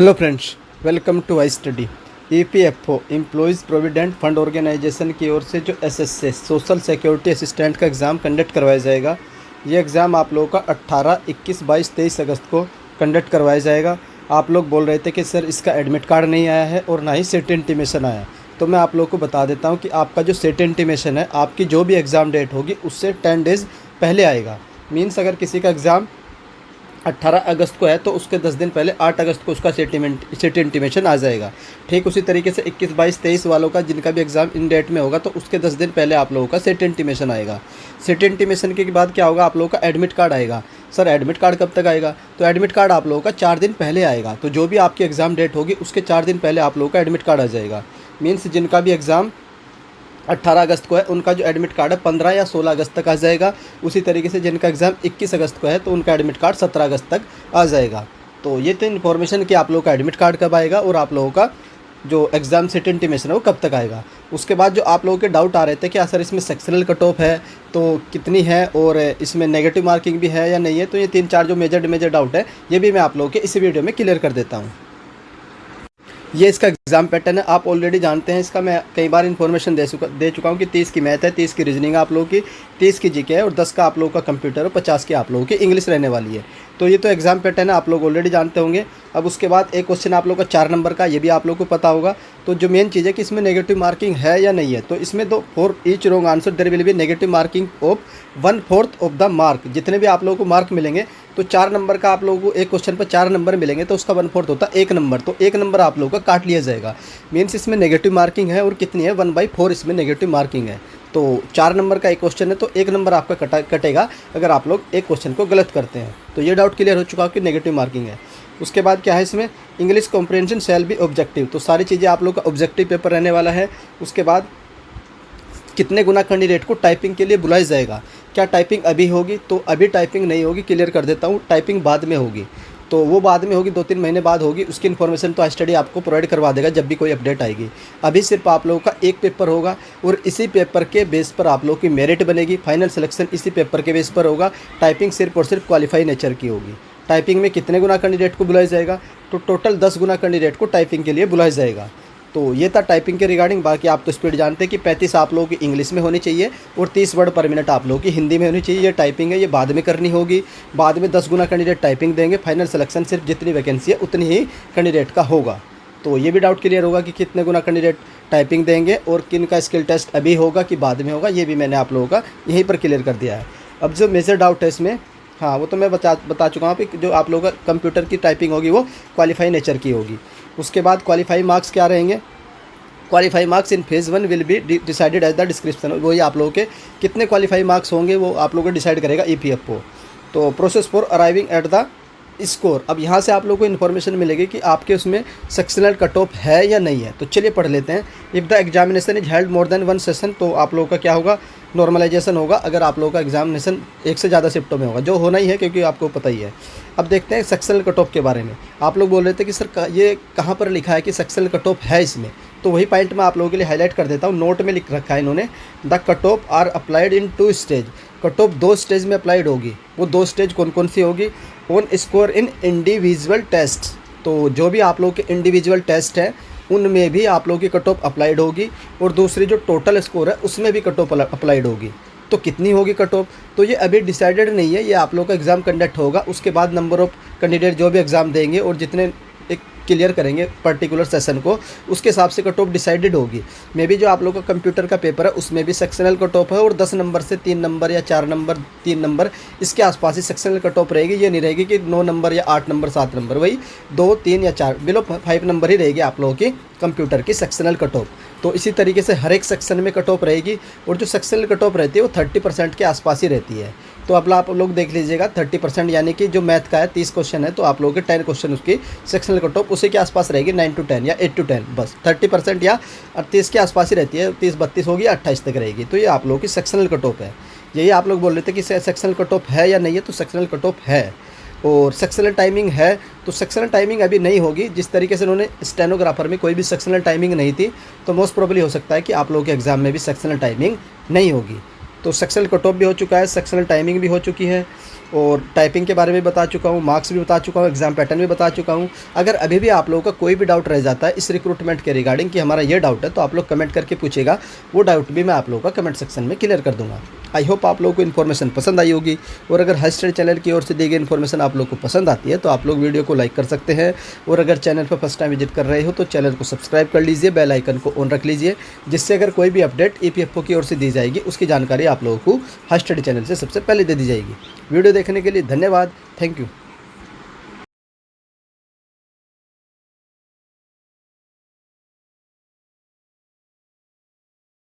Hello friends, welcome to I study. EPFO employees provident fund organisation की ओर से जो एसएसए सोशल सिक्योरिटी असिस्टेंट का एग्ज़ाम कंडक्ट करवाया जाएगा। ये एग्ज़ाम आप लोगों का 18, 21, 22, 23 अगस्त को कंडक्ट करवाया जाएगा। आप लोग बोल रहे थे कि सर इसका एडमिट कार्ड नहीं आया है और ना ही सेट इंटीमेशन आया, तो मैं आप लोगों को बता देता हूँ कि आपका जो सेट इंटीमेशन है, आपकी जो भी एग्ज़ाम डेट होगी उससे 10 डेज़ पहले आएगा। मीन्स अगर किसी का एग्ज़ाम 18 अगस्त को है तो उसके 10 दिन पहले 8 अगस्त को उसका सेट इंटीमेशन आ जाएगा। ठीक उसी तरीके से 21, 22, 23 वालों का जिनका भी एग्ज़ाम इन डेट में होगा तो उसके 10 दिन पहले आप लोगों का सेट इंटीमेशन आएगा। सेट इंटीमेशन के बाद क्या होगा, आप लोगों का एडमिट कार्ड आएगा। सर एडमिट कार्ड कब तक आएगा? तो एडमिट कार्ड आप लोगों का 4 दिन पहले आएगा। तो जो भी आपकी एग्ज़ाम डेट होगी उसके 4 दिन पहले आप लोगों का एडमिट कार्ड आ जाएगा। मीन्स जिनका भी एग्ज़ाम 18 अगस्त को है उनका जो एडमिट कार्ड है 15 या 16 अगस्त तक आ जाएगा। उसी तरीके से जिनका एग्ज़ाम 21 अगस्त को है तो उनका एडमिट कार्ड 17 अगस्त तक आ जाएगा। तो ये तो इन्फॉर्मेशन कि आप लोगों का एडमिट कार्ड कब आएगा और आप लोगों का जो एग्ज़ाम सेट इंटीमेशन है वो कब तक आएगा। उसके बाद जो आप लोगों के डाउट आ रहे थे कि सर इसमें सेक्शनल कट ऑफ है तो कितनी है और इसमें नेगेटिव मार्किंग भी है या नहीं है, तो ये 3-4 जो मेजर डाउट है ये भी मैं आप लोगों के इसी वीडियो में क्लियर कर देता हूँ। ये इसका एग्ज़ाम पैटर्न है, आप ऑलरेडी जानते हैं इसका। मैं कई बार इन्फॉर्मेशन दे चुका हूँ कि 30 की मैथ है, 30 की रीजनिंग आप लोगों की, 30 की जीके है और 10 का आप लोगों का कंप्यूटर और 50 की आप लोगों की इंग्लिश रहने वाली है। तो ये तो एग्ज़ाम पैटर्न है, आप लोग ऑलरेडी जानते होंगे। अब उसके बाद एक क्वेश्चन आप लोगों का 4 नंबर का, ये भी आप लोगों को पता होगा। तो जो मेन चीज़ है कि इसमें नेगेटिव मार्किंग है या नहीं है, तो इसमें तो for each wrong answer there will be negative marking of 1/4 of the mark. जितने भी आप लोगों को मार्क मिलेंगे तो 4 नंबर का आप लोगों को एक क्वेश्चन पर 4 नंबर मिलेंगे तो उसका 1/4 होता है 1 नंबर। तो 1 नंबर आप लोगों का काट लिया जाएगा। मीन्स इसमें नेगेटिव मार्किंग है और कितनी है, 1/4 इसमें नेगेटिव मार्किंग है। तो 4 नंबर का एक क्वेश्चन है तो 1 नंबर आपका कटेगा अगर आप लोग एक क्वेश्चन को गलत करते हैं। तो ये डाउट क्लियर हो चुका है कि नेगेटिव मार्किंग है। उसके बाद क्या है, इसमें English comprehension shall be objective. तो सारी चीज़ें आप लोग का ऑब्जेक्टिव पेपर रहने वाला है। उसके बाद कितने गुना कैंडिडेट को टाइपिंग के लिए बुलाया जाएगा। क्या टाइपिंग अभी होगी? तो अभी टाइपिंग नहीं होगी, क्लियर कर देता हूँ। टाइपिंग बाद में होगी, तो वो बाद में होगी, 2-3 महीने बाद होगी। उसकी इन्फॉर्मेशन तो स्टडी आपको प्रोवाइड करवा देगा जब भी कोई अपडेट आएगी। अभी सिर्फ आप लोगों का एक पेपर होगा और इसी पेपर के बेस पर आप लोगों की मेरिट बनेगी। फाइनल सिलेक्शन इसी पेपर के बेस पर होगा। टाइपिंग सिर्फ और सिर्फ क्वालिफाई नेचर की होगी। टाइपिंग में कितने गुना कैंडिडेट को बुलाया जाएगा? तो टोटल 10 गुना कैंडिडेट को टाइपिंग के लिए बुलाया जाएगा। तो ये था टाइपिंग के रिगार्डिंग। बाकी आप तो स्पीड जानते हैं कि 35 आप लोगों की इंग्लिश में होनी चाहिए और 30 वर्ड पर मिनट आप लोगों की हिंदी में होनी चाहिए। ये टाइपिंग है, ये बाद में करनी होगी। बाद में 10 गुना कैंडिडेट टाइपिंग देंगे। फाइनल सिलेक्शन सिर्फ जितनी वैकेंसी है उतनी ही कैंडिडेट का होगा। तो ये भी डाउट क्लियर होगा कि कितने गुना कैंडिडेट टाइपिंग देंगे और किन का स्किल टेस्ट अभी होगा कि बाद में होगा, ये भी मैंने आप लोगों का यहीं पर क्लियर कर दिया है। अब जो मेजर डाउट है इसमें, हाँ वो तो मैं बता चुका हूँ कि जो आप लोगों का कंप्यूटर की टाइपिंग होगी वो क्वालिफाई नेचर की होगी। उसके बाद क्वालिफाई मार्क्स क्या रहेंगे? Qualify marks in phase 1 will be decided as the description. वही आप लोगों के कितने क्वालिफाई मार्क्स होंगे वो आप लोगों को डिसाइड करेगा ईपीएफओ। तो process for arriving at the score. अब यहाँ से आप लोगों को इन्फॉर्मेशन मिलेगी कि आपके उसमें सेक्शनल कट ऑफ है या नहीं है। तो चलिए पढ़ लेते हैं। If the examination is held more than 1 session, तो आप लोगों का क्या होगा, नॉर्मलाइजेशन होगा। अगर आप लोगों का एग्जामिनेशन एक से ज़्यादा शिफ्टों में होगा, जो होना ही है क्योंकि आपको पता ही है। अब देखते हैं सेक्शनल कट ऑफ के बारे में। आप लोग बोल रहे थे कि सर ये कहाँ पर लिखा है कि सेक्शनल कट ऑफ है इसमें, तो वही पॉइंट मैं आप लोगों के लिए हाईलाइट कर देता हूँ। नोट में लिख रखा है इन्होंने, the cut off are applied in 2 stage. Cut off 2 stage में अप्लाइड होगी। वो 2 स्टेज कौन कौन सी होगी? On score in individual test. तो जो भी आप लोगों के इंडिविजुअल टेस्ट हैं उनमें भी आप लोगों की कट ऑफ अप्लाइड होगी और दूसरी जो टोटल स्कोर है उसमें भी कट ऑफ अप्लाइड होगी। तो कितनी होगी कट ऑफ? तो ये अभी डिसाइडेड नहीं है, ये आप लोगों का एग्ज़ाम कंडक्ट होगा। उसके बाद नंबर ऑफ़ कैंडिडेट जो भी एग्ज़ाम देंगे और जितने एक क्लियर करेंगे पर्टिकुलर सेशन को, उसके हिसाब से कट ऑफ डिसाइडेड होगी। मे बी जो आप लोगों का कंप्यूटर का पेपर है उसमें भी सेक्शनल कट ऑफ है और 10 नंबर से 3 नंबर या 4 नंबर 3 नंबर इसके आसपास ही सेक्शनल कट ऑफ रहेगी। ये नहीं रहेगी कि 9 नंबर या 8 नंबर 7 नंबर, वही 2, 3 या 4 बिलो 5 नंबर ही रहेगी आप लोगों की कंप्यूटर की सेक्शनल कट ऑफ। तो इसी तरीके से हर एक सेक्शन में कट ऑफ रहेगी और जो सेक्शनल कट ऑफ रहती है वो 30% के आसपास ही रहती है। तो अब आप लोग देख लीजिएगा 30%, यानी कि जो मैथ का है 30 क्वेश्चन है तो आप लोगों के 10 क्वेश्चन उसकी सेक्शनल कट ऑफ उसी के आसपास रहेगी, 9 to 10 या 8 to 10, बस 30% या 38 के आसपास ही रहती है। 30-32 होगी, 28 तक रहेगी। तो ये आप लोगों की सेक्शनल कट ऑफ है। यही आप लोग बोल रहे थे कि सेक्शनल कट ऑफ है या नहीं है, तो सेक्शनल कट ऑफ है। और सेक्शनल टाइमिंग है, तो सेक्शनल टाइमिंग अभी नहीं होगी। जिस तरीके से उन्होंने स्टेनोग्राफर में कोई भी सेक्शनल टाइमिंग नहीं थी, तो मोस्ट प्रोबेबली हो सकता है कि आप लोगों के एग्ज़ाम में भी सेक्शनल टाइमिंग नहीं होगी। तो सेक्शनल कट ऑफ भी हो चुका है, सेक्शनल टाइमिंग भी हो चुकी है। और टाइपिंग के बारे में बता चुका हूँ, मार्क्स भी बता चुका हूँ, एग्ज़ाम पैटर्न भी बता चुका हूँ। अगर अभी भी आप लोगों का कोई भी डाउट रह जाता है इस रिक्रूटमेंट के रिगार्डिंग कि हमारा ये डाउट है, तो आप लोग कमेंट करके पूछेगा, वो डाउट भी मैं आप लोगों का कमेंट सेक्शन में क्लियर कर दूँगा। आई होप आप लोगों को इन्फॉर्मेशन पसंद आई होगी, और अगर हाई स्टडी चैनल की ओर से दी गई इन्फॉर्मेशन आप लोग को पसंद आती है तो आप लोग वीडियो को लाइक कर सकते हैं, और अगर चैनल पर फर्स्ट टाइम विजिट कर रहे हो तो चैनल को सब्सक्राइब कर लीजिए, बेल आइकन को ऑन रख लीजिए, जिससे अगर कोई भी अपडेट EPFO की ओर से दी जाएगी उसकी जानकारी आप लोगों को हाई स्टडी चैनल से सबसे पहले दे दी जाएगी। वीडियो देखने के लिए धन्यवाद। Thank you.